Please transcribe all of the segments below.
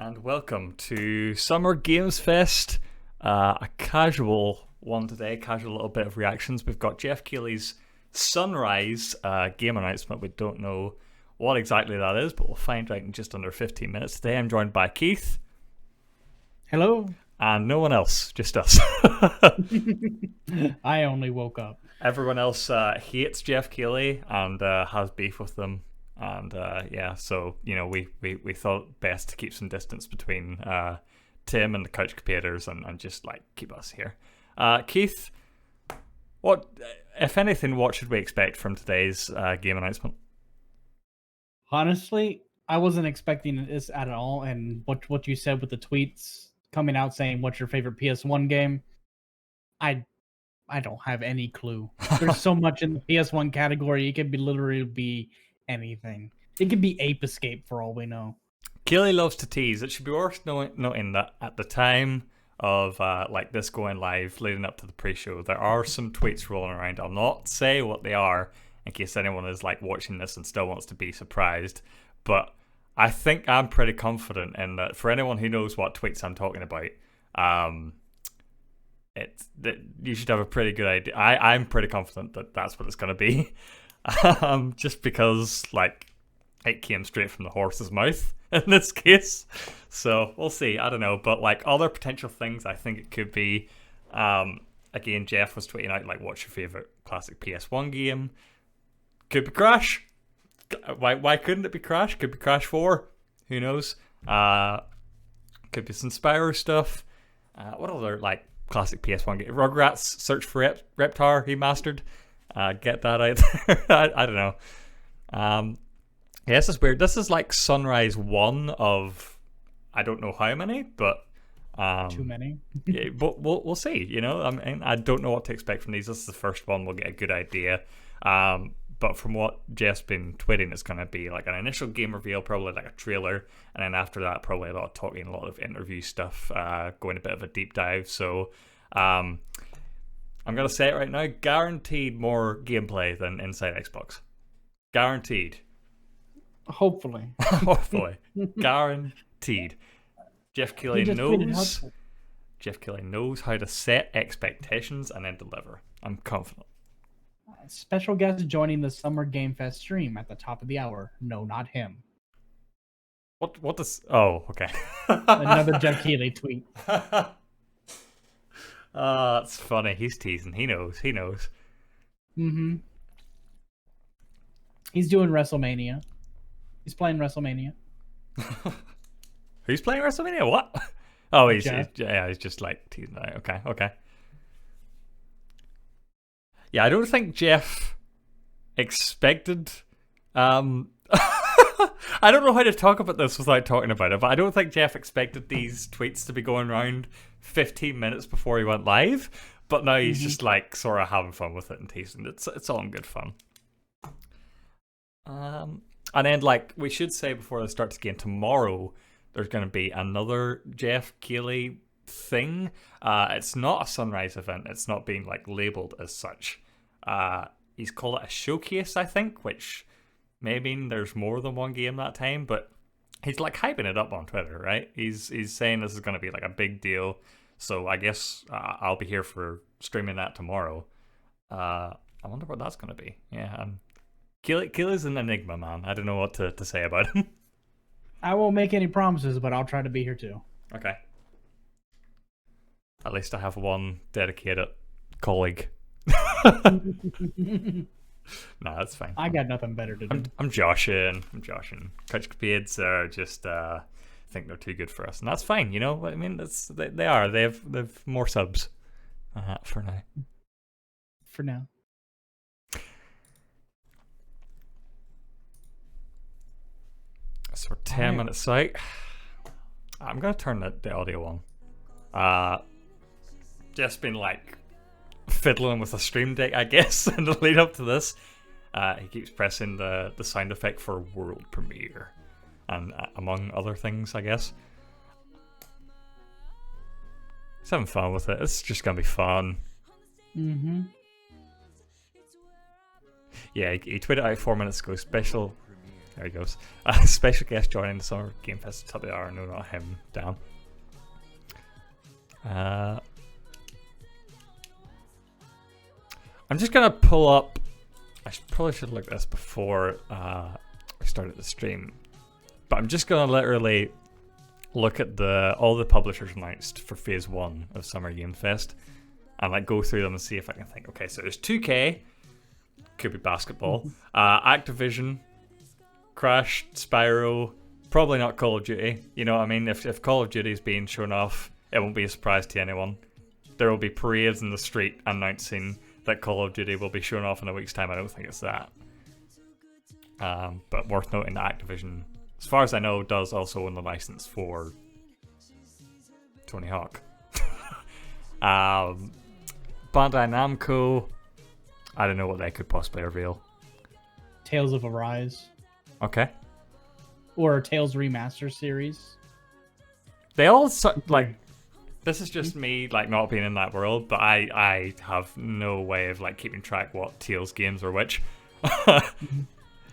and welcome to Summer Games Fest. A casual one today, casual little bit of reactions. We've got Jeff Keighley's Sunrise game announcement. We don't know what exactly that is, but we'll find out in just under 15 minutes. Today I'm joined by Keith. Hello. And no one else, just us. I only woke up. Everyone else hates Jeff Keighley and has beef with them. And so we thought best to keep some distance between Tim and the couch computers and just like keep us here. Keith, what, if anything, what should we expect from today's game announcement? Honestly, I wasn't expecting this at all, and what you said with the tweets coming out saying what's your favorite PS1 game, I don't have any clue. There's so much in the PS1 category. It could be literally anything. It could be Ape Escape for all we know. Keighley loves to tease. It should be worth noting that at the time of this going live, leading up to the pre-show, there are some tweets rolling around. I'll not say what they are in case anyone is like watching this and still wants to be surprised, but I think I'm pretty confident in that. For anyone who knows what tweets I'm talking about, you should have a pretty good idea. I'm pretty confident that that's what it's going to be. Just because like it came straight from the horse's mouth in this case, so we'll see. I don't know, but like other potential things, I think it could be. Again, Jeff was tweeting out like, "What's your favorite classic PS1 game?" Could be Crash. Why couldn't it be Crash? Could be Crash 4. Who knows? Could be some Spyro stuff. What other like classic PS1 game? Rugrats Search for Reptar Remastered. Get that out there. I don't know. This is weird. This is like Sunrise 1 of I don't know how many, but too many. Yeah, but we'll see. You know, I mean, I don't know what to expect from these. This is the first one. We'll get a good idea. But from what Jeff's been tweeting, it's going to be like an initial game reveal, probably like a trailer, and then after that, probably a lot of talking, a lot of interview stuff, going a bit of a deep dive. So, I'm going to say it right now, guaranteed more gameplay than Inside Xbox. Guaranteed. Hopefully. Hopefully. Guaranteed. Jeff Keighley knows how to set expectations and then deliver. I'm confident. Special guest joining the Summer Game Fest stream at the top of the hour. No, not him. What does... Oh, okay. Another Jeff Keighley tweet. That's funny. He's teasing. He knows. Mm-hmm. He's doing WrestleMania. He's playing WrestleMania. Who's playing WrestleMania? What? Oh, he's just like teasing out. Okay. Yeah, I don't think Jeff expected... I don't know how to talk about this without talking about it, but I don't think Jeff expected these tweets to be going around 15 minutes before he went live, but now he's just like sort of having fun with it and teasing. It's all in good fun. And then like we should say before this starts again, tomorrow there's going to be another Jeff Keighley thing. It's not a Sunrise event. It's not being like labeled as such. He's called it a showcase, I think, which may mean there's more than one game that time, but he's like hyping it up on Twitter, right? He's saying this is going to be like a big deal. So I guess I'll be here for streaming that tomorrow. I wonder what that's going to be. Yeah, Keighley's an enigma, man. I don't know what to say about him. I won't make any promises, but I'll try to be here too. Okay. At least I have one dedicated colleague. No, that's fine. I got nothing better to do. I'm joshing. Couch Capades are just think they're too good for us, and that's fine. You know, I mean, they are. They've more subs for now. For now. So we're 10 minutes out. I'm gonna turn the audio on. Just been like fiddling with a stream deck, I guess, in the lead up to this. He keeps pressing the sound effect for world premiere, and among other things, I guess. He's having fun with it. It's just gonna be fun. Yeah, he tweeted out 4 minutes ago. Special There he goes. Special guest joining the Summer Game Fest at the hour. No, not him. Damn. I'm just gonna pull up. Probably should look at this before we started the stream, but I'm just gonna literally look at all the publishers announced for Phase 1 of Summer Game Fest, and like go through them and see if I can think. Okay, so there's 2K, could be basketball, Activision, Crash, Spyro, probably not Call of Duty. You know what I mean? If Call of Duty is being shown off, it won't be a surprise to anyone. There will be parades in the street announcing that Call of Duty will be shown off in a week's time. I don't think it's that. But worth noting that Activision, as far as I know, does also own the license for Tony Hawk. Bandai Namco, I don't know what they could possibly reveal. Tales of Arise. Okay. Or Tales Remaster series. They all like. This is just me like not being in that world, but I have no way of like keeping track what Tales games are which.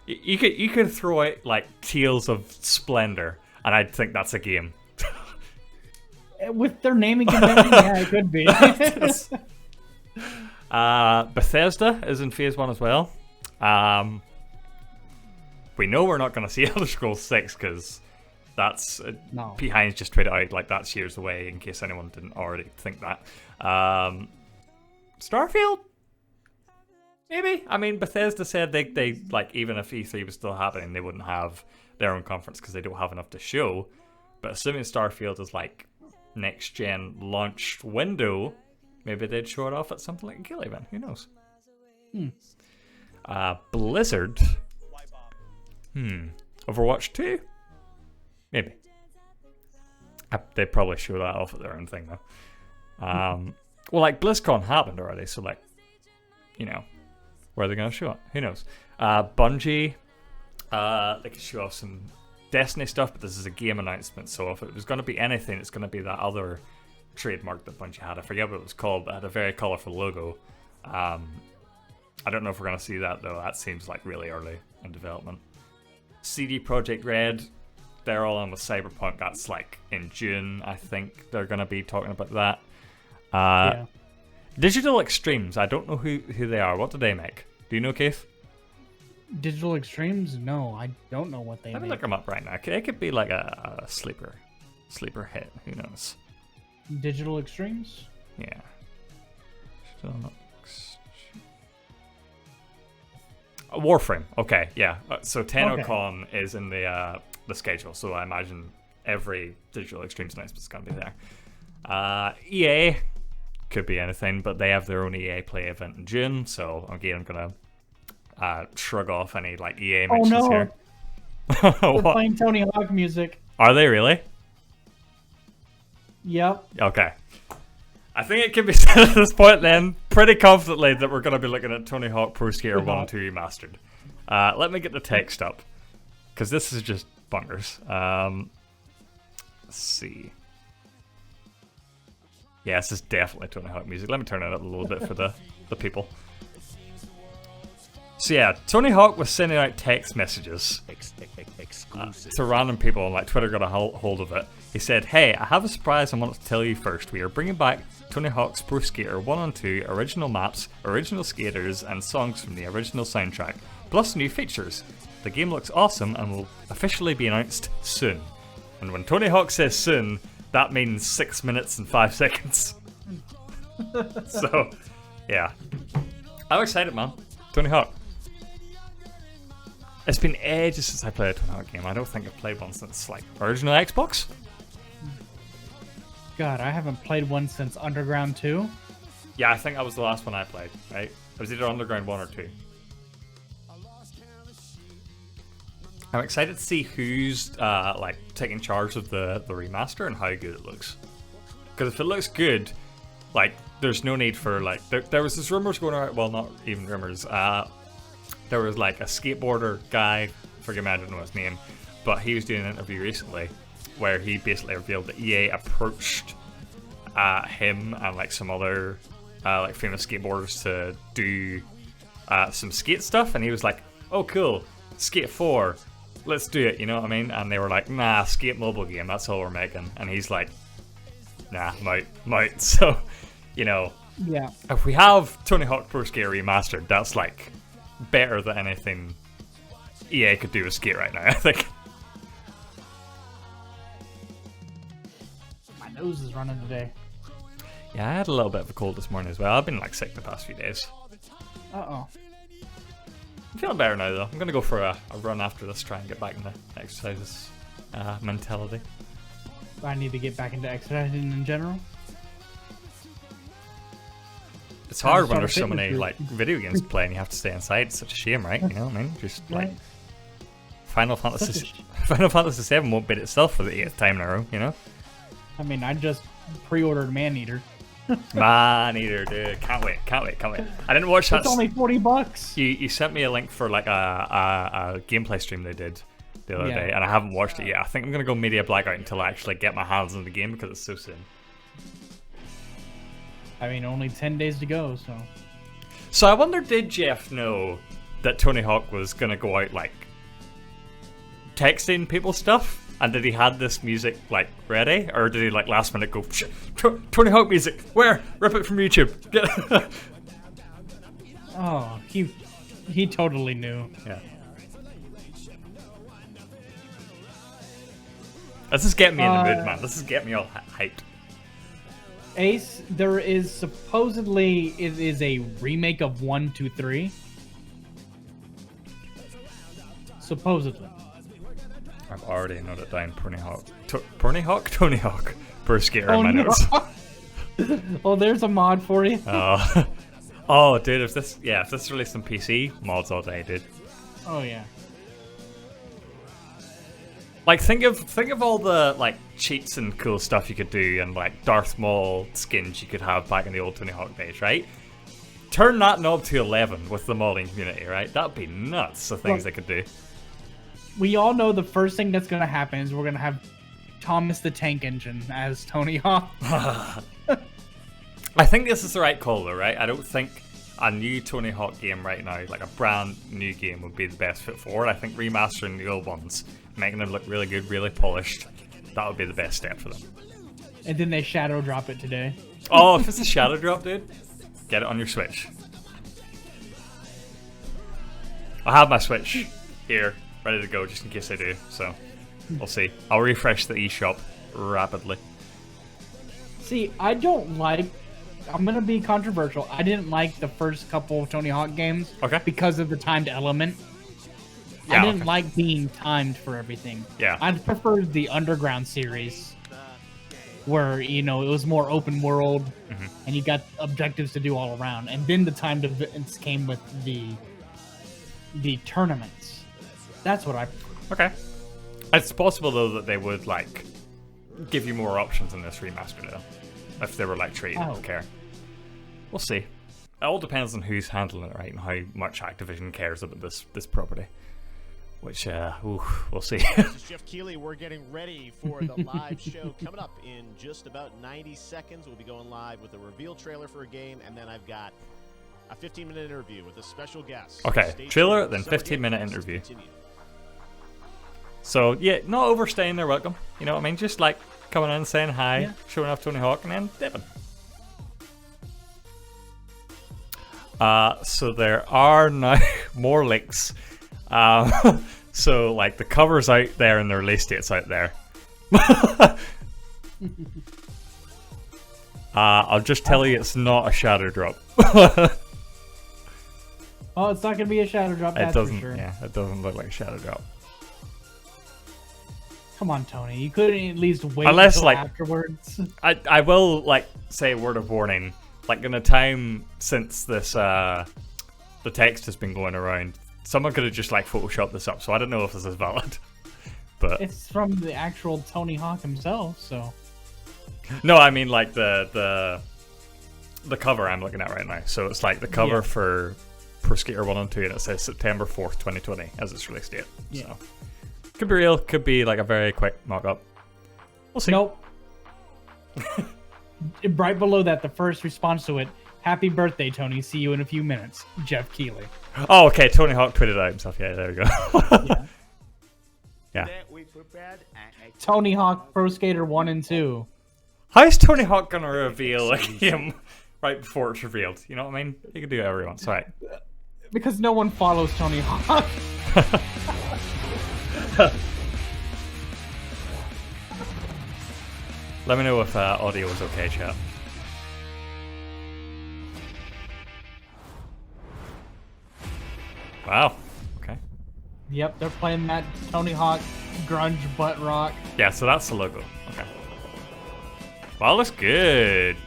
You could throw out like Tales of Splendor, and I'd think that's a game. With their naming convention, yeah, it could be. Bethesda is in Phase 1 as well. We know we're not going to see Elder Scrolls 6 because that's no. Pete Hines just tweeted out like that's years away in case anyone didn't already think that. Starfield? Maybe. I mean, Bethesda said they like even if E3 was still happening, they wouldn't have their own conference because they don't have enough to show. But assuming Starfield is like next gen launch window, maybe they'd show it off at something like a Guild event. Who knows? Blizzard. Overwatch 2? Maybe. They'd probably show that off at their own thing though. Well, like BlizzCon happened already, so like, you know, where are they going to show it? Who knows? Bungie, they could show off some Destiny stuff, but this is a game announcement, so if it was going to be anything, it's going to be that other trademark that Bungie had. I forget what it was called, but it had a very colourful logo. I don't know if we're going to see that though. That seems like really early in development. CD Projekt Red, they're all on with Cyberpunk. That's like in June, I think they're going to be talking about that. Yeah. Digital Extremes, I don't know who they are. What do they make? Do you know, Keith? Digital Extremes? No, I don't know what they Let me make. look them up right now. It could be like a sleeper hit. Who knows? Digital Extremes? Yeah. Warframe. Okay, yeah. So TennoCon is in the schedule, so I imagine every Digital Extremes announcement is going to be there. EA could be anything, but they have their own EA Play event in June, so again, I'm going to shrug off any like EA mentions here. They're playing Tony Hawk music. Are they really? Yep. Okay. I think it can be said at this point then, pretty confidently, that we're going to be looking at Tony Hawk Pro Skater 1 and 2 Remastered. Let me get the text up, because this is just bonkers. Let's see. Yeah, this is definitely Tony Hawk music. Let me turn it up a little bit for the people. So yeah, Tony Hawk was sending out text messages to random people, and like Twitter got a hold of it. He said, "Hey, I have a surprise I want to tell you first. We are bringing back Tony Hawk's Pro Skater 1 and 2, original maps, original skaters, and songs from the original soundtrack, plus new features. The game looks awesome and will officially be announced soon." And when Tony Hawk says soon, that means 6 minutes and 5 seconds. So, yeah. I'm excited, man. Tony Hawk. It's been ages since I played a Tony Hawk game. I don't think I've played one since, like, original Xbox. God, I haven't played one since Underground 2. Yeah, I think that was the last one I played, right? It was either Underground 1 or 2. I'm excited to see who's like taking charge of the remaster and how good it looks. Because if it looks good, like there's no need for like there was this rumors going around. Well, not even rumors. There was like a skateboarder guy. Forgive me, I don't know his name, but he was doing an interview recently where he basically revealed that EA approached him and like some other like famous skateboarders to do some skate stuff, and he was like, "Oh, cool, Skate 4." let's do it, you know what I mean? And they were like, nah, skate mobile game, that's all we're making. And he's like, nah, I'm out. So, you know, Yeah. if we have Tony Hawk Pro Skate Remastered, that's like better than anything EA could do with Skate right now, I think. My nose is running today. Yeah, I had a little bit of a cold this morning as well. I've been like sick the past few days. Uh-oh. I'm feeling better now though. I'm gonna go for a run after this, try and get back into exercises mentality. I need to get back into exercising in general. It's hard when start a there's so fitness many group. like video games to play and you have to stay inside. It's such a shame, right? You know what I mean? Just like Right. Final Fantasy VII won't beat itself for the 8th time in a row, you know? I mean, I just pre-ordered Maneater. Man eater, dude. Can't wait. I didn't watch that. It's only $40. You sent me a link for like a gameplay stream they did the other day, and I haven't watched it yet. I think I'm gonna go media blackout until I actually get my hands on the game because it's so soon. I mean, only 10 days to go, so. So I wonder, did Jeff know that Tony Hawk was gonna go out like texting people stuff? And did he had this music like ready, or did he like last minute go Tony Hawk music? Where? Rip it from YouTube. Oh, he totally knew. Yeah. This is getting me in the mood, man. This is getting me all hyped. Ace, there is supposedly it is a remake of 1, 2, 3. Supposedly. I've already noted down Tony Hawk per scare in my notes. Oh, there's a mod for you. Oh, dude, if this released on PC, mods all day, dude. Oh yeah. Like think of all the like cheats and cool stuff you could do, and like Darth Maul skins you could have back in the old Tony Hawk days, right? Turn that knob to 11 with the modding community, right? That'd be nuts. The things they could do. We all know the first thing that's gonna happen is we're gonna have Thomas the Tank Engine as Tony Hawk. I think this is the right call though, right? I don't think a new Tony Hawk game right now, like a brand new game, would be the best fit for it. I think remastering the old ones, making them look really good, really polished, that would be the best step for them. And then they shadow drop it today. Oh, if it's a shadow drop, dude, get it on your Switch. I have my Switch here, ready to go, just in case I do, so we'll see. I'll refresh the eShop rapidly. See, I'm gonna be controversial. I didn't like the first couple of Tony Hawk games because of the timed element. Yeah, I didn't like being timed for everything. Yeah. I preferred the Underground series, where, you know, it was more open world, and you got objectives to do all around. And then the timed events came with the tournaments. That's what I prefer. Okay. It's possible though that they would like give you more options in this remaster though, if they were like treated with care. We'll see. It all depends on who's handling it, right, and how much Activision cares about this property. Which, we'll see. This is Jeff Keighley. We're getting ready for the live show coming up in just about 90 seconds. We'll be going live with a reveal trailer for a game, and then I've got a 15-minute interview with a special guest. Okay, trailer, then 15-minute interview. So, yeah, not overstaying their welcome. You know what I mean? Just like coming in, saying hi, showing off Tony Hawk, and then dipping. So there are now more leaks. So, like, the cover's out there and the release date's out there. I'll just tell you it's not a shadow drop. Oh, it's not gonna be a shadow drop, that's for sure. Yeah, it doesn't look like a shadow drop. Come on, Tony. You couldn't at least wait Unless, until like, afterwards. I will, like, say a word of warning. Like, in the time since this, the text has been going around, someone could have just, like, photoshopped this up, so I don't know if this is valid. But It's from the actual Tony Hawk himself, so... no, I mean, like, the cover I'm looking at right now. So it's, like, the cover for Pro Skater 1 and 2, and it says September 4th, 2020 as its release date. Yeah. So, could be real, could be, like, a very quick mock-up. We'll see. Nope. Right below that, the first response to it, "Happy birthday, Tony. See you in a few minutes. Jeff Keighley." Oh, okay. Tony Hawk tweeted out himself. Yeah, there we go. Yeah. Yeah. Today we prepared Tony Hawk Pro Skater 1 and 2. How's Tony Hawk gonna reveal a game right before it's revealed? You know what I mean? You can do whatever you want. It's alright. Because no one follows Tony Hawk. Let me know if audio is okay, chat. Wow. Okay. Yep, they're playing that Tony Hawk grunge butt rock. Yeah, so that's the logo. Okay. Wow, looks good.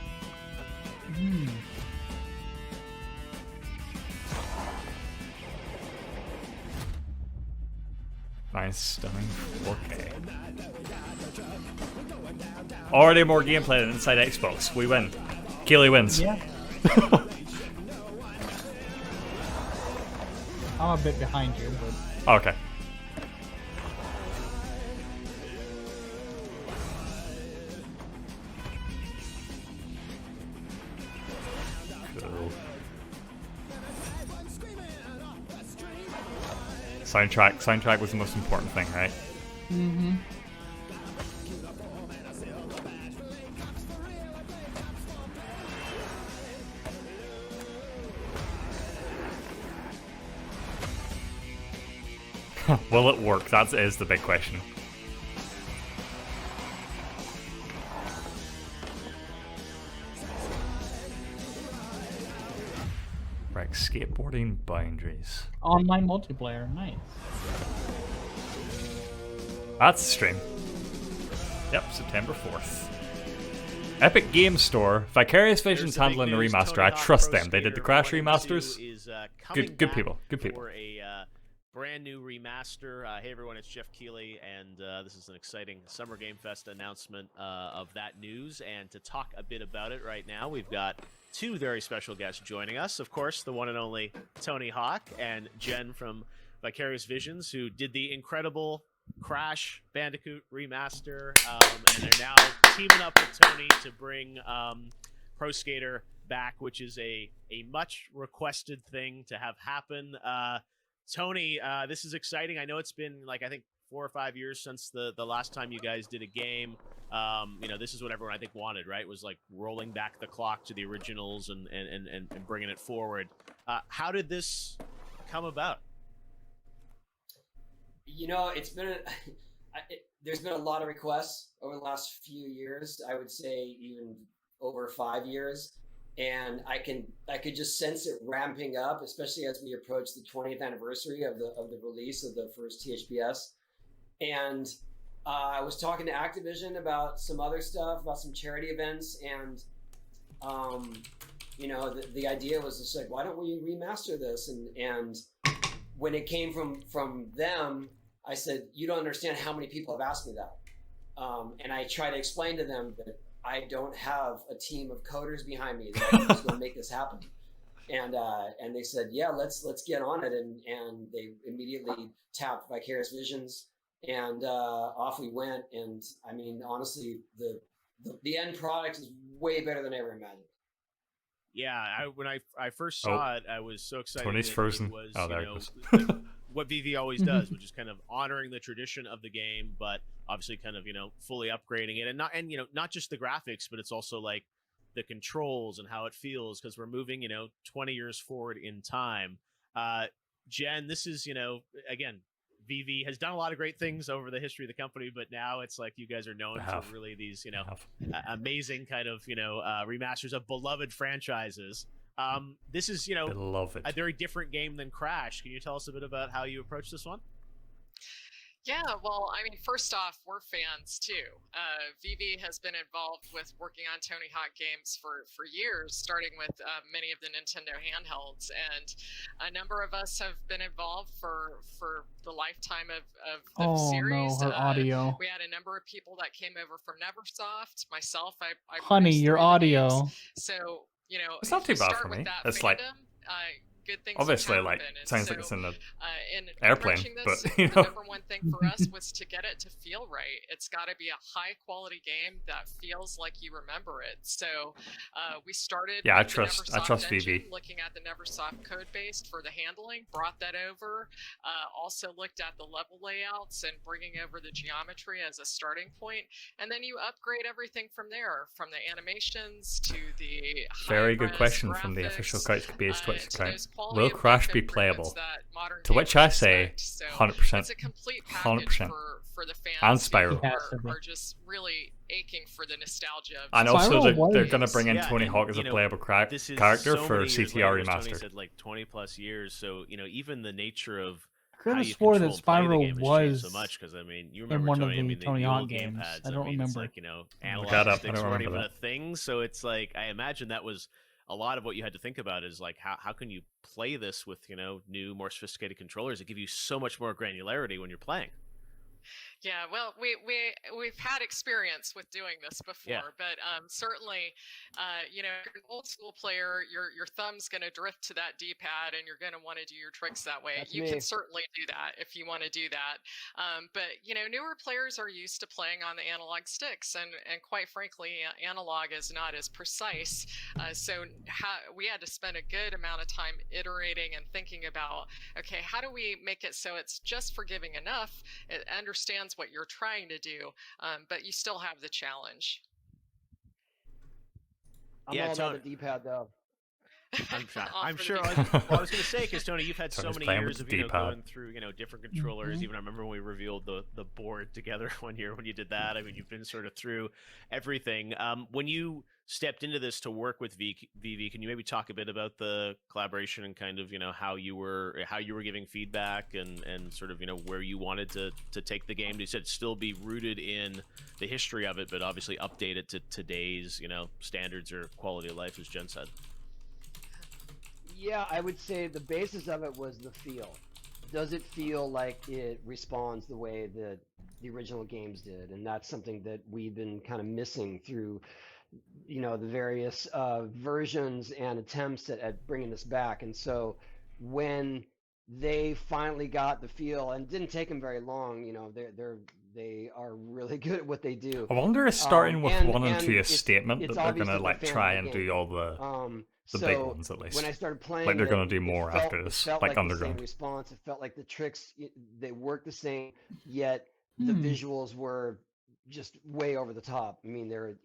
Nice, stunning 4K. Already more gameplay than inside Xbox. We win. Keely wins. Yeah. I'm a bit behind you, but Okay. Cool. Soundtrack was the most important thing, right? mm-hmm. Will it work? That is the big question. Right, skateboarding boundaries. Online multiplayer, nice. That's the stream. Yep, September 4th. Epic Game Store. Vicarious Visions There's the big handling the news. remaster. Tony I Hawk trust Pro them. They did the Skater Crash 1 and remasters. 2 is, coming Good back people. Good people. For a brand new remaster. Hey everyone, it's Jeff Keighley, and this is an exciting Summer Game Fest announcement of that news. And to talk a bit about it right now, we've got two very special guests joining us. Of course, the one and only Tony Hawk and Jen from Vicarious Visions, who did the incredible Crash Bandicoot remaster, and they're now teaming up with Tony to bring Pro Skater back, which is a much requested thing to have happen. Tony, this is exciting. I know it's been I think 4 or 5 years since the last time you guys did a game. This is what everyone I think wanted, right? Was like rolling back the clock to the originals and bringing it forward. How did this come about? It's been there's been a lot of requests over the last few years. I would say even over 5 years. And I could just sense it ramping up, especially as we approach the 20th anniversary of the release of the first THPS. And I was talking to Activision about some other stuff, about some charity events, and the idea was just like, why don't we remaster this? And when it came from them, I said, you don't understand how many people have asked me that. And I try to explain to them that I don't have a team of coders behind me that I can just go make this happen. And they said, yeah, let's get on it. And they immediately tapped Vicarious Visions, and off we went. And I mean, honestly, the end product is way better than I ever imagined. Yeah, when I first saw it, I was so excited. Tony's that frozen. It was, Oh, there it goes. what VV always does, which is kind of honoring the tradition of the game, but obviously kind of fully upgrading it, and not just the graphics, but it's also like the controls and how it feels, because we're moving 20 years forward in time. Jen, this is again, VV has done a lot of great things over the history of the company, but now it's like you guys are known for really these amazing kind of remasters of beloved franchises. This is Beloved. a very different game than Crash. Can you tell us a bit about how you approach this one? Yeah, well, I mean, first off, we're fans too. VV has been involved with working on Tony Hawk games for years, starting with many of the Nintendo handhelds, and a number of us have been involved for the lifetime of the series. Oh no, her audio. We had a number of people that came over from Neversoft. Myself, I Honey, produced your 3 of the audio. games. So It's not too bad for me. It's like good things Obviously, have like, happened. And sounds so, like it's in the in airplane, approaching but, this, you the know. number one thing for us was to get it to feel right. It's got to be a high quality game that feels like you remember it. So we started Yeah, I with the trust Neversoft VV. engine, looking at the Neversoft code base for the handling, brought that over, also looked at the level layouts and bringing over the geometry as a starting point, and then you upgrade everything from there, from the animations to the Very good high-res question from the official graphics, Couch-Based Twitch to account. those quality Will of life Crash be improvements playable? that modern To which gamers I say, expect. So 100%. it's a complete package 100%. for the And fans Spyro. who It has to be. are just really aching for the nostalgia of And some also, Spyro of they're these going to bring in Yeah, Tony and, Hawk as a you know, playable this is character so for many years CTR later, as Tony Remastered. said, like 20+ years. So even the nature of I could how have you swore control that and play the Spyro game has changed so was much. Because I mean, you in remember one of Tony. I the mean, Tony the Hawk old games. gamepads. I don't mean, it's remember. like Look analog that up. I sticks don't weren't remember even a thing. So it's like I imagine that was a lot of what you had to think about. Is like how can you play this with new, more sophisticated controllers that give you so much more granularity when you're playing. Yeah, well, we've had experience with doing this before, Yeah. but certainly, if you're an old school player, your thumb's going to drift to that D-pad, and you're going to want to do your tricks that way. That's You me. can certainly do that if you want to do that, but newer players are used to playing on the analog sticks, and quite frankly, analog is not as precise. So we had to spend a good amount of time iterating and thinking about, okay, how do we make it so it's just forgiving enough? It understands what you're trying to do, but you still have the challenge. I'm all about the D-pad though. I'm sure. Off I for the was going to say, because Tony, you've had so Tony's many playing years with of the D-pad. going through different controllers. Even I remember when we revealed the board together one year when you did that. I mean, you've been sort of through everything. When you stepped into this to work with VV, can you maybe talk a bit about the collaboration and kind of how you were giving feedback and sort of where you wanted to take the game? You said still be rooted in the history of it, but obviously update it to today's standards or quality of life, as Jen said. Yeah, I would say the basis of it was the feel. Does it feel like it responds the way that the original games did? And that's something that we've been kind of missing through, the various versions and attempts at bringing this back. And so when they finally got the feel, and it didn't take them very long, they are really good at what they do. I wonder if starting with 1 and 2 a it's statement that they're obvious going to that they're fans try of and the do game. all the So big ones at least. when I started playing, Like they're going it, to do more it felt, after it this, felt like the same Underground. response. It felt like the tricks they worked the same, yet the visuals were just way over the top. I mean, they're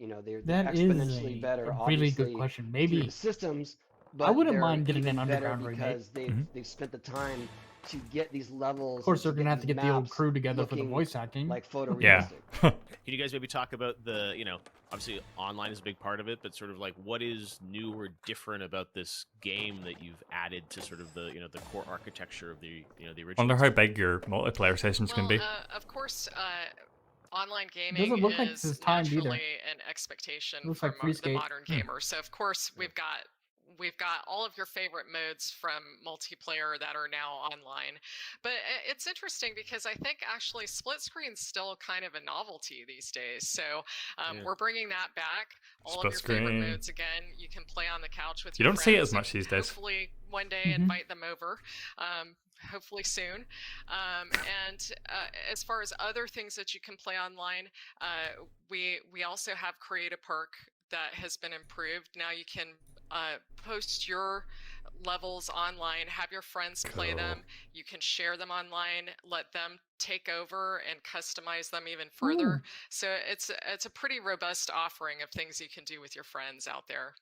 That is exponentially better. a really Obviously, good question. through Maybe the systems, I but wouldn't they're mind getting even an better Underground remake. because they've spent the time to get these levels. Of course, they're and gonna have to these get the old maps crew together for the looking voice acting. like Yeah. photorealistic. Can you guys maybe talk about the, obviously online is a big part of it, but sort of like what is new or different about this game that you've added to sort of the, the core architecture of the, the original? Wonder how big your multiplayer sessions can be. Of course, online gaming Doesn't look like is this is timed either. naturally an expectation Looks from like free the skate. modern gamer. So of course we've got all of your favorite modes from multiplayer that are now online. But it's interesting because I think actually split screen's still kind of a novelty these days. So we're bringing that back. All Split of your favorite screen. modes again. You can play on the couch with You your don't see it friends as much and these days. Hopefully one day invite them over. Hopefully soon. And as far as other things that you can play online, we also have Create a Perk that has been improved. Now you can post your levels online, have your friends play Cool. them. You can share them online, let them take over and customize them even further. So it's a pretty robust offering of things you can do with your friends out there.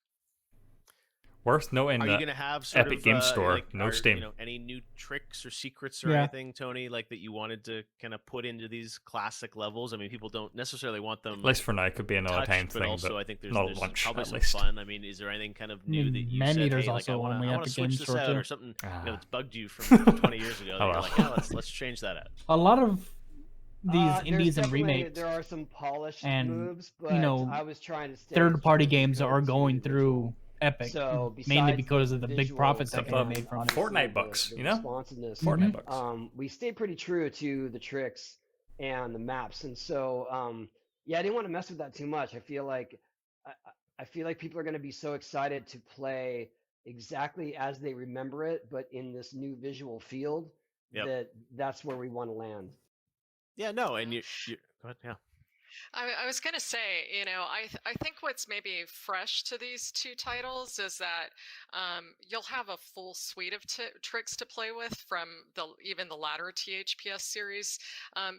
Worth noting Are you that going to have sort Epic of, Game Store, like, no Steam. Any new tricks or secrets or Yeah. anything, Tony, like that you wanted to kind of put into these classic levels? I mean, people don't necessarily want them At least for now, it could be another touched, time but thing, also but I think there's not at lunch, probably at some least. fun. I mean, is there anything kind of new that you said, Maneater's hey, like, I also want only to at the switch Game this Store out too. or something that's bugged you from 20 years ago? Oh, That you're well. like, yeah, let's change that out. A lot of these There's indies and definitely- remakes There are some polished and, moves, but I was trying to stay third-party true games to are the going original. through Epic, So mainly besides because of the big visuals profits that Except can for be made from it. obviously Fortnite bucks, the you know? responsiveness, Fortnite bucks. we stayed pretty true to the tricks and the maps, and so I didn't want to mess with that too much. I feel like people are going to be so excited to play exactly as they remember it, but in this new visual field, Yep. that's where we want to land. Yeah, no, and Yeah. you go ahead, yeah. I was going to say, I think what's maybe fresh to these two titles is that you'll have a full suite of tricks to play with from even the latter THPS series.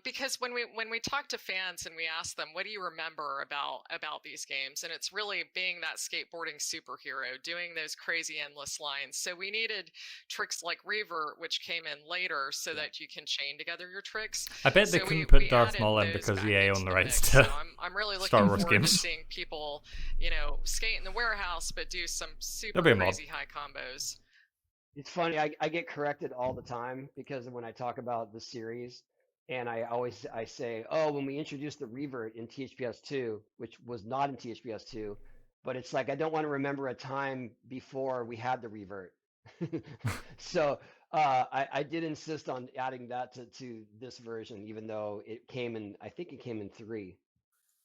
Because when we talk to fans and we ask them, what do you remember about these games? And it's really being that skateboarding superhero, doing those crazy endless lines. So we needed tricks like Revert, which came in later, so that you can chain together your tricks. I bet they So couldn't we put Darth added Maul in those because back EA into own the the rights mix. to So I'm really looking Star Wars forward to games. seeing people, skate in the warehouse, but do some super be a mod. crazy high combos. It's funny, I get corrected all the time because when I talk about the series, and I say, oh, when we introduced the revert in THPS 2, which was not in THPS 2, but it's like I don't want to remember a time before we had the revert. So I did insist on adding that to this version, even though it came in, I think it came in 3.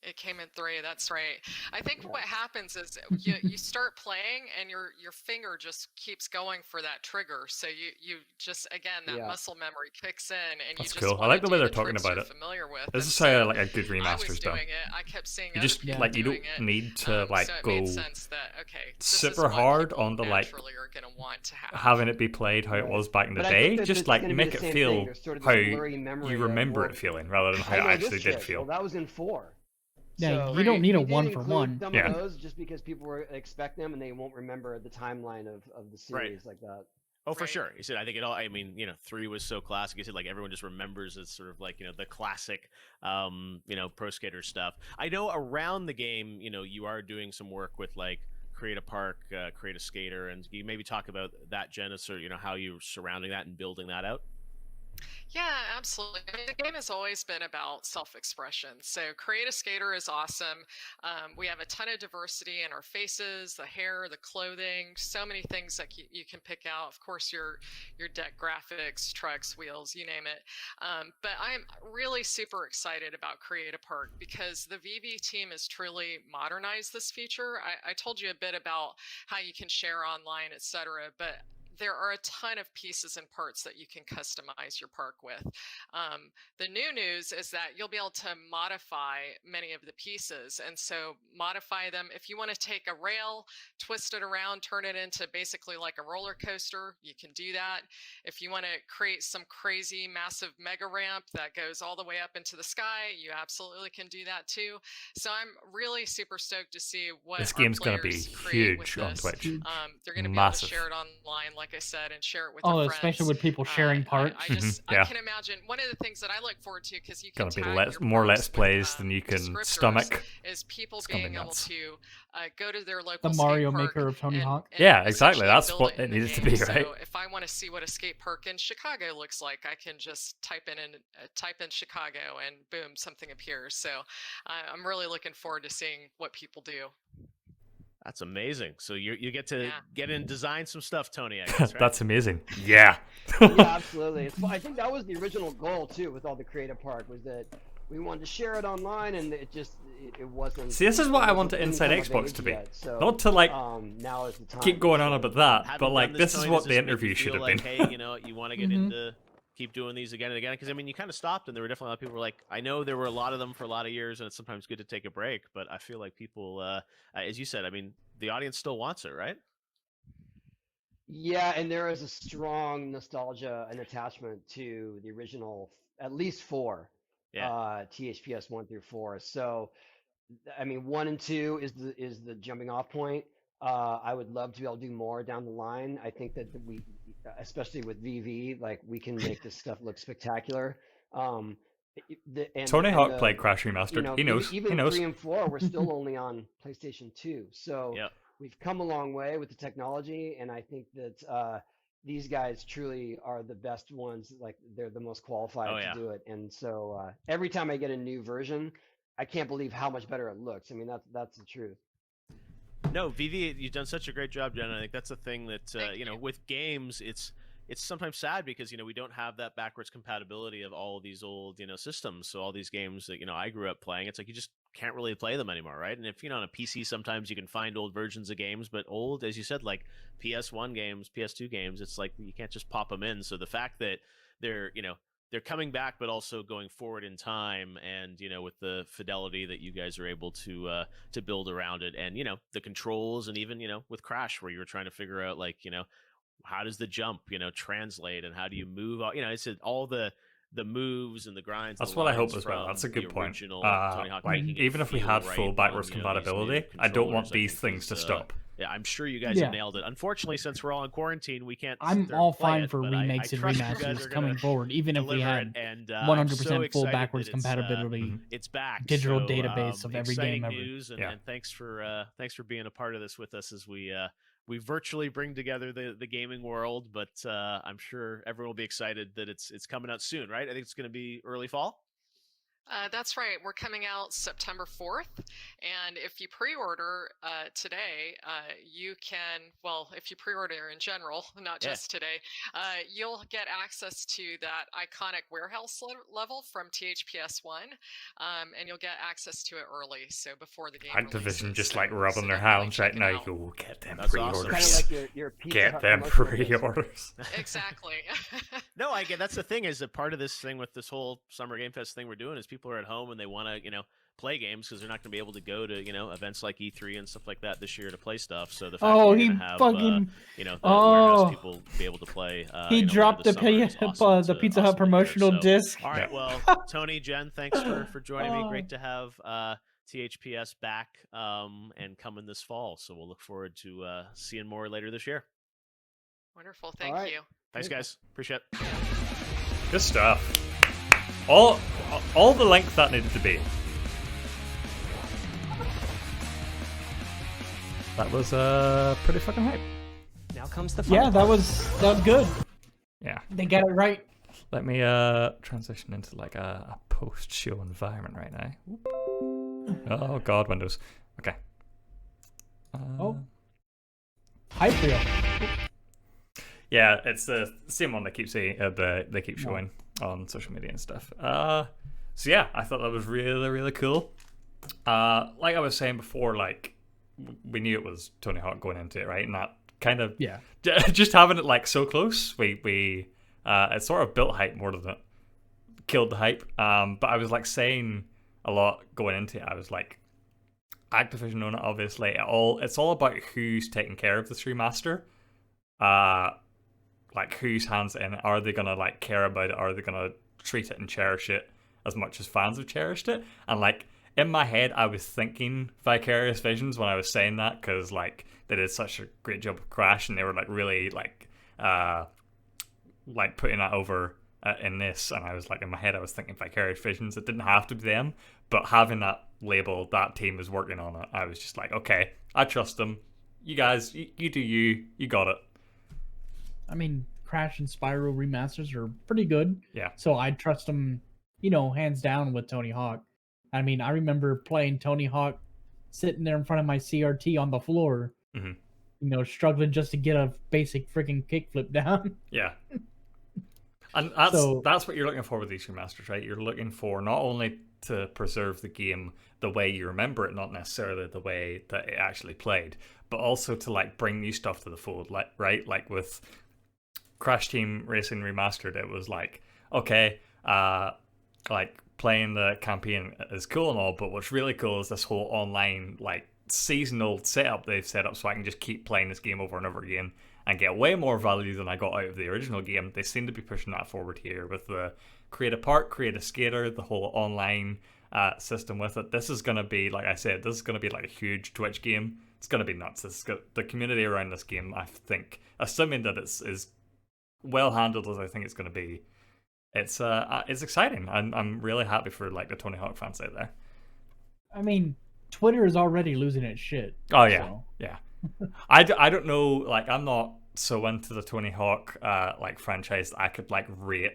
It came in 3. That's right. I think Yeah. what happens is you start playing and your finger just keeps going for that trigger. So you just again that Yeah. muscle memory kicks in and That's you just cool. I wanna like the way do they're talking tricks about you're it. familiar with. This And is so how like a good I was remaster's done. doing it. I kept seeing You other just people like you doing don't it. need to like So it go made sense that okay, this is super what hard people on the like naturally are gonna want to have. having it be played how it Right. was back in the But I think day. that Just it's like going to be make the it same feel thing. There's sort of how this blurry memory you of, remember well, it feeling rather than how I it know actually this did trick. feel. Well, that was in 4. Yeah, So you don't need a we did one for include one. some Yeah. of those just because people were expect them and they won't remember the timeline of the series like that. Oh, for Right. sure. You said I think it all. I mean, 3 was so classic. You said like everyone just remembers it, sort of like the classic, pro skater stuff. I know around the game, you are doing some work with like Create a Park, Create a Skater, and can you maybe talk about that, Janice, or how you're surrounding that and building that out? Yeah, absolutely. I mean, the game has always been about self-expression. So Create a Skater is awesome. We have a ton of diversity in our faces, the hair, the clothing, so many things that you can pick out. Of course, your deck graphics, trucks, wheels, you name it. But I'm really super excited about Create a Park because the VV team has truly modernized this feature. I told you a bit about how you can share online, etc. But there are a ton of pieces and parts that you can customize your park with. The new news is that you'll be able to modify many of the pieces. And so modify them. If you want to take a rail, twist it around, turn it into basically like a roller coaster, you can do that. If you want to create some crazy massive mega ramp that goes all the way up into the sky, you absolutely can do that too. So I'm really super stoked to see what This our game's gonna be players create with huge on this. Twitch. They're going to be Massive. able to share it online, like I said, and share it with Oh, their friends. especially with people sharing parts. I just Yeah. I can imagine one of the things that I look forward to because you can Gonna be tag your more parks let's with, plays than you can descriptors, stomach. is people It's gonna be being able nuts. to go to their local The Mario skate park Maker of Tony and, Hawk. and Yeah, exactly. essentially That's build what it in it the needs to game. be, right? So if I want to see what a skate park in Chicago looks like, I can just type in Chicago and boom, something appears. So I'm really looking forward to seeing what people do. That's amazing. So you get to Yeah. get in design some stuff, Tony. I guess, right? That's amazing. Yeah. Yeah, absolutely. I think that was the original goal too with all the Creative Park was that we wanted to share it online and it wasn't. See, this is what I want it the wasn't Inside come of Xbox age to be. yet, so, Not to like now is the time. keep going on So- about that, Having but like done this is Tony, what does the this make you interview should feel have been. like, hey, you want to get Mhm. into keep doing these again and again? Because I mean, you kind of stopped, and there were definitely a lot of people who were like, I know there were a lot of them for a lot of years, and it's sometimes good to take a break. But I feel like people, as you said, I mean, the audience still wants it, right? Yeah, and there is a strong nostalgia and attachment to the original, at least 4, Yeah. THPS 1 through 4. So, I mean, 1 and 2 is the jumping off point. I would love to be able to do more down the line. I think that we, especially with VV, like we can make this stuff look spectacular. Tony Hawk the, played Crash Remastered. He knows. Even He knows. 3 and 4 we're still only on PlayStation 2. So Yep. we've come a long way with the technology, and I think that these guys truly are the best ones. Like they're the most qualified Oh, yeah. to do it. And so every time I get a new version, I can't believe how much better it looks. I mean, that's the truth. No, VV, you've done such a great job, Jen. I think that's the thing that Thank you. with games, it's sometimes sad because we don't have that backwards compatibility of all of these old systems. So all these games that I grew up playing, it's like you just can't really play them anymore, right? And if on a PC, sometimes you can find old versions of games, but old, as you said, like PS1 games, PS2 games, it's like you can't just pop them in. So the fact that they're they're coming back, but also going forward in time, and with the fidelity that you guys are able to build around it, and the controls, and even with Crash, where you were trying to figure out like how does the jump translate, and how do you move? It's all the moves and the grinds. That's the what I hope lines as well. from That's a good the point. original Tony Hawk, Like, making it even if we feel had right full on, backwards these new compatibility, I don't want controllers, these think things to is, stop. Yeah, I'm sure you guys Yeah. have nailed it. Unfortunately, since we're all in quarantine, we can't. I'm sit there all and play fine it, for but remakes I and trust you guys remasters are coming gonna forward, even if we deliver had it, and 100% I'm so full excited backwards that compatibility. it's back. digital So, database of every exciting game ever. news, and, Yeah. and thanks for being a part of this with us as we virtually bring together the gaming world. But I'm sure everyone will be excited that it's coming out soon, right? I think it's going to be early fall. That's right. We're coming out September 4th. And if you pre-order today, you can, well, if you pre-order in general, not Yeah. just today, you'll get access to that iconic warehouse level from THPS1. And you'll get access to it early, so before the game Activision releases. just So- like rubbing so their definitely hands check right it now. out. Go get them That's awesome. pre-orders. Kind of like your Pizza Get Hut them promotional disc. pre-orders. Exactly. No, I get that's the thing, is that part of this thing with this whole Summer Game Fest thing we're doing is people are at home and they want to play games because they're not going to be able to go to events like E3 and stuff like that this year to play stuff. So the fact that you're he going to have fucking the Oh. warehouse people be able to play. he later dropped this the summer is awesome the to- Pizza awesome Hut to hear. promotional So, disc. all right, well, Tony, Jen, thanks for joining me. Oh. Great to have THPS back and coming this fall. So we'll look forward to seeing more later this year. Wonderful. Thank right. you. Thanks, guys. Appreciate it. Good stuff. All the length that needed to be. That was pretty fucking hype. Now comes the fun Yeah, part. that was good. Yeah. They got it right. Let me transition into like a post-show environment right now. Oh god, Windows. Okay. Oh. Hype reel. Yeah, it's the same one they keep saying. They keep No. showing on social media and stuff. So yeah, I thought that was really really cool. Like I was saying before, like we knew it was Tony Hawk going into it, right? And that kind of Yeah. just having it like so close, we it sort of built hype more than it killed the hype. But I was like saying a lot going into it. I was like, Activision own it, obviously. It's all about who's taking care of this remaster. Like whose hands in it? Are they gonna like care about it? Are they gonna treat it and cherish it as much as fans have cherished it? And like in my head, I was thinking Vicarious Visions when I was saying that, because like they did such a great job of Crash, and they were like really like putting that over in this. And I was like in my head, I was thinking Vicarious Visions. It didn't have to be them, but having that label, that team is working on it. I was just like, okay, I trust them. You guys, you do you got it. I mean, Crash and Spyro remasters are pretty good. Yeah. So I trust them, hands down with Tony Hawk. I mean, I remember playing Tony Hawk sitting there in front of my CRT on the floor, struggling just to get a basic freaking kickflip down. Yeah. And that's what you're looking for with these remasters, right? You're looking for not only to preserve the game the way you remember it, not necessarily the way that it actually played, but also to like bring new stuff to the fold, like right? Like with Crash Team Racing Remastered, it was like, okay, like playing the campaign is cool and all, but what's really cool is this whole online like seasonal setup they've set up, so I can just keep playing this game over and over again and get way more value than I got out of the original game. They seem to be pushing that forward here with the create a park, create a skater, the whole online system with it. This is going to be, like I said, this is going to be like a huge Twitch game. It's going to be nuts. The community around this game, I think, assuming that it's as well handled as I think it's going to be, it's exciting. I'm really happy for like the Tony Hawk fans out there. I mean, Twitter is already losing its shit. Oh yeah, so. yeah. I don't know, like I'm not so into the Tony Hawk like franchise that I could like rate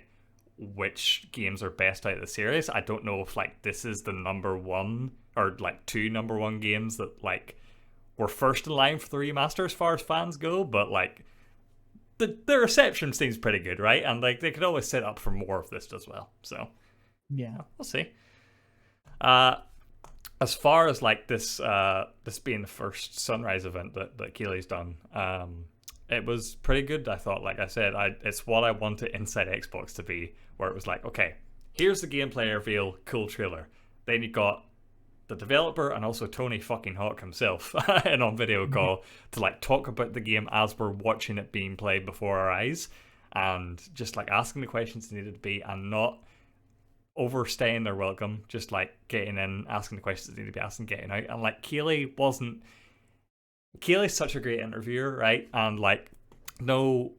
which games are best out of the series. I don't know if like this is the number one or like two number one games that like were first in line for the remaster as far as fans go, but like the reception seems pretty good, right? And like they could always set up for more of this as well. So Yeah. we'll see. as far as like this being the first Sunrise event that Keely's done, it was pretty good. I thought, like I said, it's what I wanted Inside Xbox to be, where it was like, okay, here's the gameplay reveal, cool trailer. Then you got the developer and also Tony fucking Hawk himself in on video call to like talk about the game as we're watching it being played before our eyes, and just like asking the questions they needed to be and not overstaying their welcome, just like getting in, asking the questions they need to be asking, getting out. And like Keely's such a great interviewer, right? And like no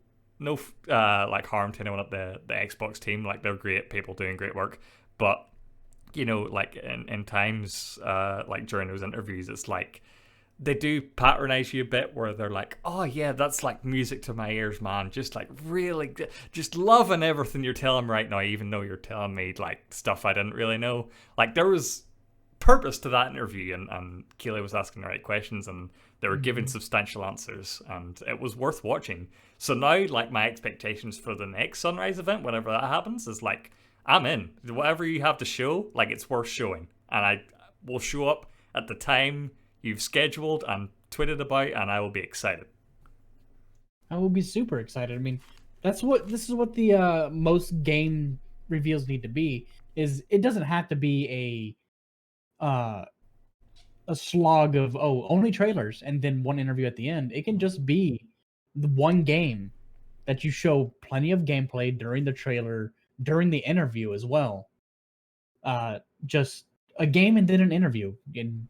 like harm to anyone at the Xbox team, like they're great people doing great work, but you know, like in times like during those interviews, it's like they do patronize you a bit, where they're like, oh yeah, that's like music to my ears, man, just like really just loving everything you're telling me right now, even though you're telling me like stuff I didn't really know. Like there was purpose to that interview, and Keely was asking the right questions, and they were giving substantial answers, and it was worth watching. So now like my expectations for the next Sunrise event, whenever that happens, is like, I'm in. Whatever you have to show, like, it's worth showing. And I will show up at the time you've scheduled and tweeted about, and I will be excited. I will be super excited. I mean, this is what the most game reveals need to be. Is it doesn't have to be a slog of only trailers and then one interview at the end. It can just be the one game that you show plenty of gameplay during the trailer, during the interview as well. Just a game and then an interview. And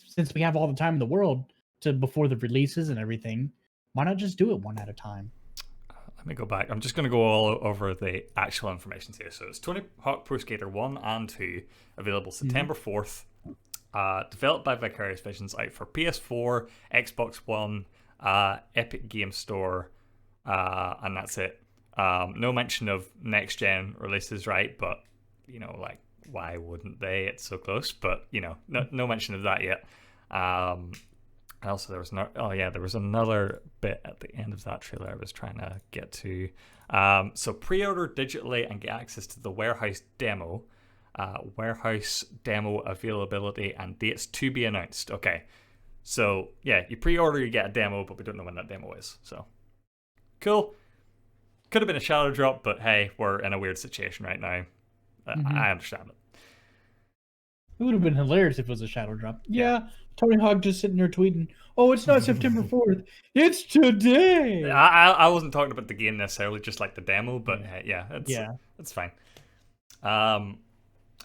since we have all the time in the world to before the releases and everything, why not just do it one at a time? Let me go back. I'm just going to go all over the actual information here. So it's Tony Hawk Pro Skater 1 and 2, available September 4th. Developed by Vicarious Visions, out for PS4, Xbox One, Epic Game Store, and that's it. No mention of next gen releases, right? But you know, like, why wouldn't they? It's so close. But you know, no mention of that yet. And also there was another bit at the end of that trailer I was trying to get to. So pre-order digitally and get access to the warehouse demo. Warehouse demo availability and dates to be announced. Okay, so yeah, you pre-order, you get a demo, but we don't know when that demo is. So cool. Could have been a shadow drop, but hey, we're in a weird situation right now. I understand it. It would have been hilarious if it was a shadow drop. Yeah, Tony Hawk just sitting there tweeting, "Oh, it's not September 4th. It's today." I wasn't talking about the game necessarily, just like the demo, but it's fine.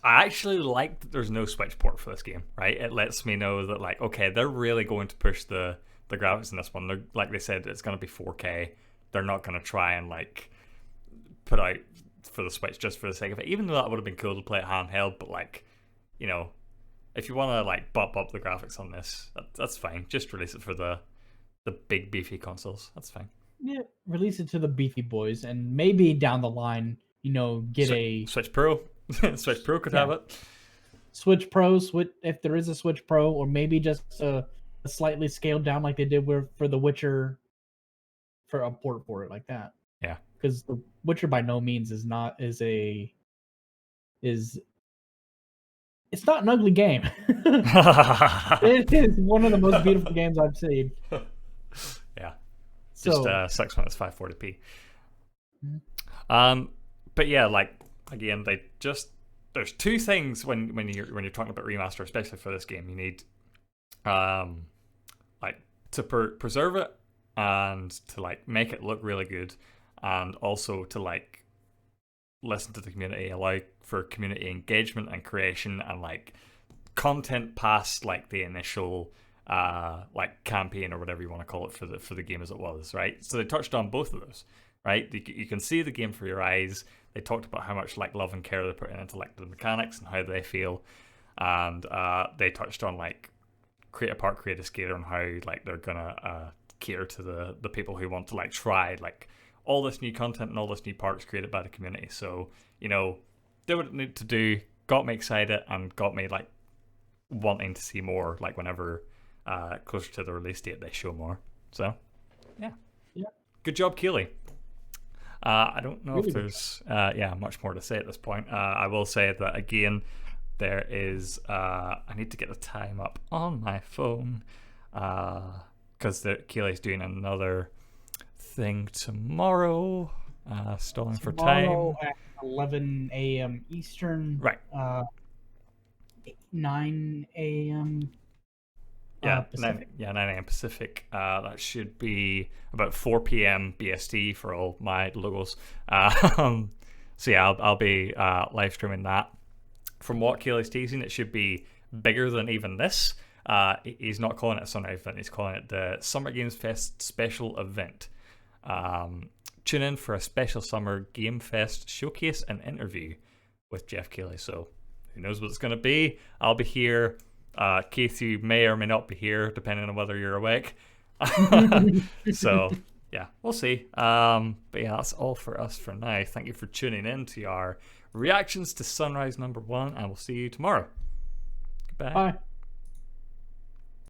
I actually like that there's no Switch port for this game, right? It lets me know that, like, okay, they're really going to push the graphics in this one. They're, like they said, it's going to be 4K. They're not going to try and, like, put out for the Switch just for the sake of it, even though that would have been cool to play it handheld. But, like, you know, if you want to, like, bump up the graphics on this, that's fine. Just release it for the big, beefy consoles. That's fine. Yeah, release it to the beefy boys, and maybe down the line, you know, get a Switch Pro. Switch Pro could have it. Switch Pro, if there is a Switch Pro, or maybe just a slightly scaled down like they did for The Witcher, for a port for it like that. Yeah, because The Witcher by no means is it's not an ugly game. It is one of the most beautiful games I've seen. Yeah, just sucks when it's 540p. But yeah, like, again, there's two things when you're talking about remaster, especially for this game. You need like to preserve it and to like make it look really good, and also to like listen to the community, allow for community engagement and creation, and like content past like the initial like campaign or whatever you want to call it for the game as it was, right? So they touched on both of those, right? You can see the game for your eyes. They talked about how much like love and care they're putting into like the mechanics and how they feel, and they touched on like create a park, create a skater, and how like they're gonna cater to the people who want to like try like all this new content and all this new parks created by the community. So, you know, did what it needed to do, got me excited, and got me like wanting to see more. Like whenever closer to the release date, they show more. So, yeah, good job, Keely. I don't know if there's much more to say at this point. I will say that again, there is I need to get the time up on my phone because Keely's doing another thing tomorrow, stalling for time. Tomorrow at 11 a.m. Eastern. Right. 9 a.m. Pacific. 9 a.m. Pacific. That should be about 4 p.m. BST for all my logos. So yeah, I'll be live streaming that. From what Keely's teasing, it should be bigger than even this. He's not calling it a Sunrise event, he's calling it the Summer Games Fest special event. Tune in for a special Summer Game Fest showcase and interview with Jeff Keely. So who knows what it's going to be. I'll be here. Keith, you may or may not be here, depending on whether you're awake. So yeah, we'll see. But yeah, that's all for us for now. Thank you for tuning in to our reactions to Sunrise #1, and we'll see you tomorrow. Goodbye. Bye.